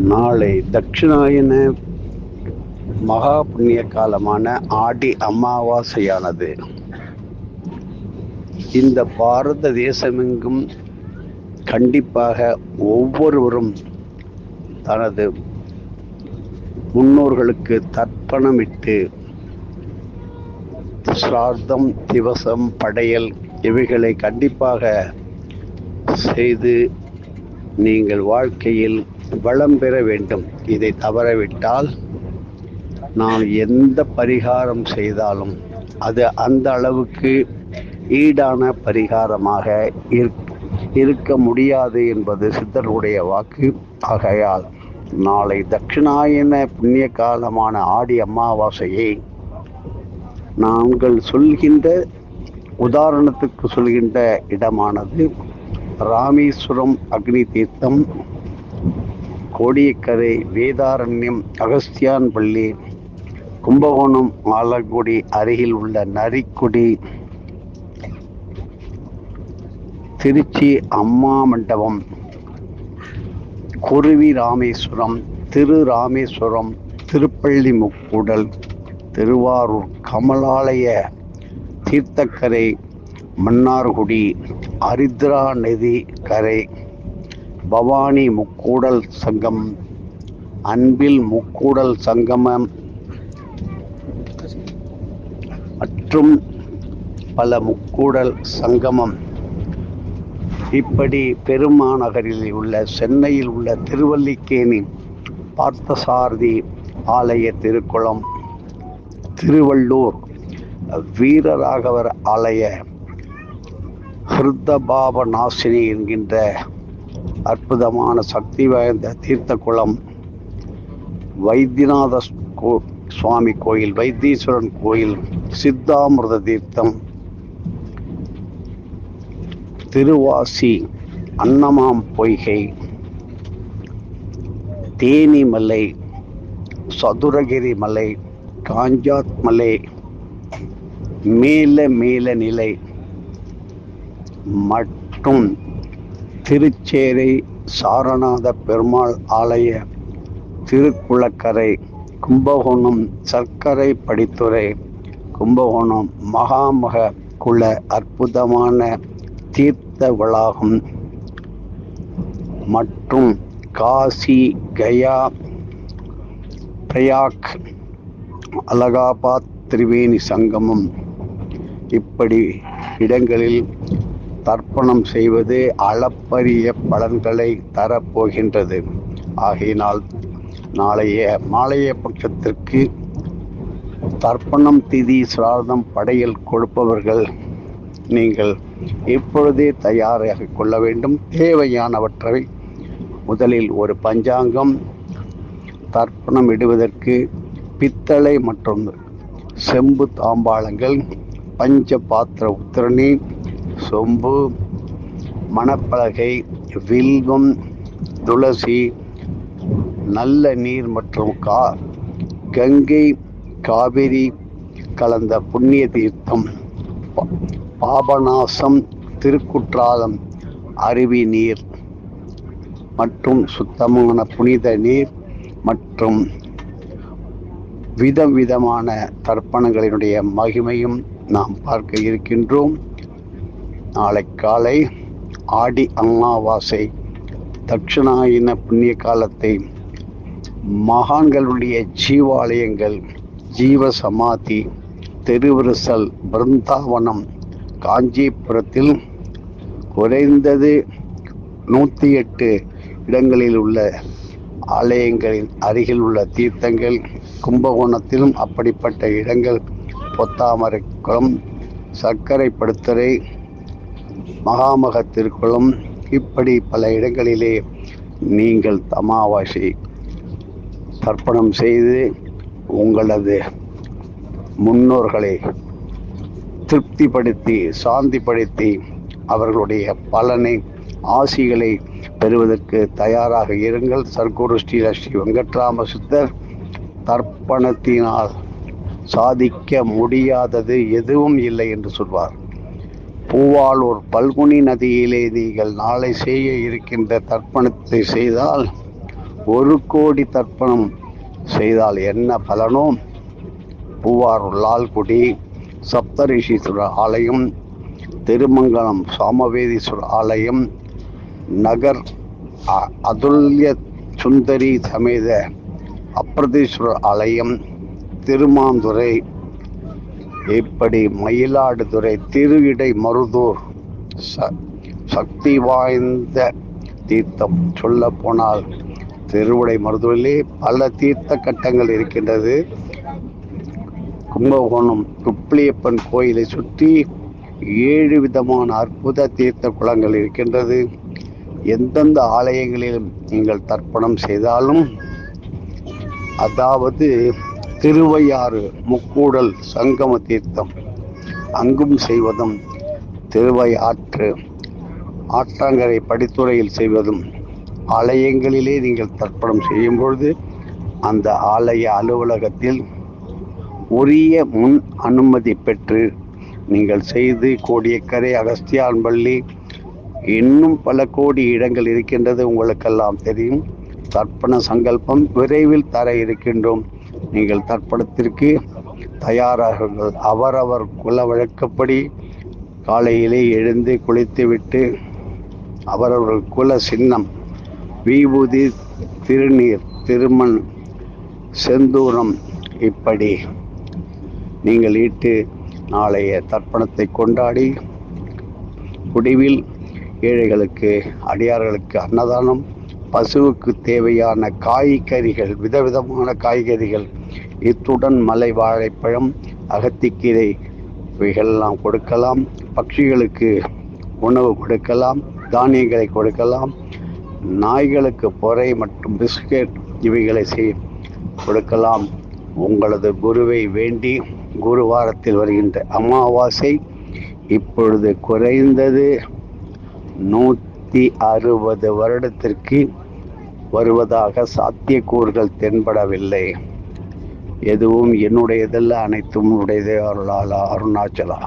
நாளை தட்சிணாயன மகா புண்ணிய காலமான ஆடி அமாவாசையானது இந்த பாரத தேசமெங்கும் கண்டிப்பாக ஒவ்வொருவரும் தனது முன்னோர்களுக்கு தர்ப்பணமிட்டு சிரார்த்தம், திவசம், படையல் இவைகளை கண்டிப்பாக செய்து நீங்கள் வாழ்க்கையில் வளம் பெற வேண்டும். இதை தவறவிட்டால் நாம் எந்த பரிகாரம் செய்தாலும் அது அந்த அளவுக்கு ஈடான பரிகாரமாக இருக்க முடியாது என்பது சித்தர்களுடைய வாக்கு. ஆகையால் நாளை தட்சிணாயன புண்ணிய காலமான ஆடி அமாவாசையை நாங்கள் சொல்கின்ற உதாரணத்துக்கு சொல்கின்ற இடமானது ராமேஸ்வரம் அக்னி தீர்த்தம், கோடியக்கரை, வேதாரண்யம், அகஸ்தியான் பள்ளி, கும்பகோணம், ஆலங்குடி அருகில் உள்ள நரிக்குடி, திருச்சி அம்மா மண்டபம், குருவி ராமேஸ்வரம், திரு ராமேஸ்வரம், திருப்பள்ளி முக்கூடல், திருவாரூர் கமலாலய தீர்த்தக்கரை, மன்னார்குடி, அரித்ரா நதி கரை, பவானி முக்கூடல் சங்கம், அன்பில் முக்கூடல் சங்கமம் மற்றும் பல முக்கூடல் சங்கமம். இப்படி பெருமாநகரில் உள்ள சென்னையில் உள்ள திருவல்லிக்கேணி பார்த்தசாரதி ஆலய திருக்குளம், திருவள்ளூர் வீரராகவர் ஆலய ஹிருதபாப நாசினி என்கின்ற அற்புதமான சக்தி வாய்ந்த தீர்த்த குளம், வைத்தியநாத சுவாமி கோயில், வைத்தீஸ்வரன் கோயில், சித்தாமிர்த தீர்த்தம், திருவாசி அன்னமாம் பொய்கை, தேனி மலை, சதுரகிரி மலை, காஞ்சாத் மலை, மேல நிலை மற்றும் திருச்சேரை சாரநாத பெருமாள் ஆலய திருக்குளக்கரை, கும்பகோணம் சர்க்கரை படித்துறை, கும்பகோணம் மகாமக குல அற்புதமான தீர்த்த வளாகம் மற்றும் காசி, கயா, பிரயாக், அலகாபாத் திரிவேணி சங்கமம். இப்படி இடங்களில் தர்ப்பணம் செய்வது அளப்பரிய பலன்களை தரப்போகின்றது. ஆகையினால் நாளைய மாலைய பட்சத்திற்கு தர்ப்பணம், திதி, சிரார்த்தம், படையல் கொடுப்பவர்கள் நீங்கள் இப்பொழுதே தயாராக கொள்ள வேண்டும். தேவையானவற்றை முதலில் ஒரு பஞ்சாங்கம், தர்ப்பணம் இடுவதற்கு பித்தளை மற்றும் செம்பு தாம்பாளங்கள், பஞ்ச பாத்திர உத்திரணி, சொம்பு, மணப்பலகை, வில்வம், துளசி, நல்ல நீர் மற்றும் கங்கை காவிரி கலந்த புண்ணிய தீர்த்தம், பாபநாசம், திருக்குற்றாலம் அருவி நீர் மற்றும் சுத்தமான புனித நீர் மற்றும் விதமான தர்ப்பணங்களினுடைய மகிமையும் நாம் பார்க்க இருக்கின்றோம். நாளை காலை ஆடி அமாவாசை தட்சிணாயன புண்ணிய காலத்தை மகான்களுடைய ஜீவாலயங்கள், ஜீவ சமாதி, திருவிருசல், பிருந்தாவனம், காஞ்சிபுரத்தில் குறைந்தது 108 இடங்களில் உள்ள ஆலயங்களின் அருகில் உள்ள தீர்த்தங்கள், கும்பகோணத்திலும் அப்படிப்பட்ட இடங்கள், பொத்தாமரை குளம், சர்க்கரை படுத்துறை, மகாமக திருக்குளம், இப்படி பல இடங்களிலே நீங்கள் அமாவாசை தர்ப்பணம் செய்து உங்களது முன்னோர்களை திருப்திப்படுத்தி, சாந்திப்படுத்தி, அவர்களுடைய பலனை, ஆசிகளை பெறுவதற்கு தயாராக இருங்கள். சர்க்குரு ஸ்ரீ வெங்கட்ராம சித்தர் தர்ப்பணத்தினால் சாதிக்க முடியாதது எதுவும் இல்லை என்று சொல்வார். பூவாளூர் பல்குனி நதியிலே நீங்கள் நாளை செய்ய இருக்கின்ற தர்ப்பணத்தை செய்தால் 1,00,00,000 தர்ப்பணம் செய்தால் என்ன பலனோ, பூவாரூர் லால்குடி சப்தரிஷீஸ்வரர் ஆலயம், திருமங்கலம் சாமவேதீஸ்வரர் ஆலயம், நகர் அதுல்ய சுந்தரி சமேத அப்ரதீஸ்வரர் ஆலயம், திருமாந்துறை, இப்படி மயிலாடுதுறை, திருவிடை மருதூர் சக்தி வாய்ந்த தீர்த்தம். சொல்ல போனால் திருவிடை மருதூரிலே பல தீர்த்த கட்டங்கள் இருக்கின்றது. கும்பகோணம் குப்பிலியப்பன் கோயிலை சுற்றி 7 விதமான அற்புத தீர்த்த குளங்கள் இருக்கின்றது. எந்தெந்த ஆலயங்களிலும் நீங்கள் தர்ப்பணம் செய்தாலும், அதாவது திருவையாறு முக்கூடல் சங்கம தீர்த்தம் அங்கும் செய்வதும், திருவையாற்று ஆற்றங்கரை படித்துறையில் செய்வதும், ஆலயங்களிலே நீங்கள் தர்ப்பணம் செய்யும் பொழுது அந்த ஆலய அலுவலகத்தில் உரிய முன் அனுமதி பெற்று நீங்கள் செய்து, கோடியக்கரை, அகஸ்தியான்பள்ளி, இன்னும் பல கோடி இடங்கள் இருக்கின்றது, உங்களுக்கெல்லாம் தெரியும். தர்ப்பண சங்கல்பம் விரைவில் தர இருக்கின்றோம். நீங்கள் தர்ப்பணத்திற்கு தயாராகுங்கள். அவரவர் குல வழக்கப்படி காலையிலே எழுந்து குளித்துவிட்டு அவரவர் குல சின்னம், விபூதி, திருநீர், திருமண், செந்தூரம் இப்படி நீங்கள் இட்டு நாளைய தர்ப்பணத்தை கொண்டாடி, முடிவில் ஏழைகளுக்கு, அடியார்களுக்கு அன்னதானம், பசுவுக்கு தேவையான காய்கறிகள், விதவிதமான காய்கறிகள், இத்துடன் மலை வாழைப்பழம், அகத்திக்கீரை இவைகளெல்லாம் கொடுக்கலாம். பட்சிகளுக்கு உணவு கொடுக்கலாம், தானியங்களை கொடுக்கலாம். நாய்களுக்கு பொறை மற்றும் பிஸ்கெட் இவைகளை கொடுக்கலாம். உங்களது குருவை வேண்டி, குருவாரத்தில் வருகின்ற அமாவாசை இப்பொழுது குறைந்தது 160 வருடத்திற்கு வருவதாக சாத்தியக்கூறுகள் தென்படவில்லை. எதுவும் என்னுடையதல்ல, அனைத்தும் உடையதே. அருளாலா, அருணாச்சலா.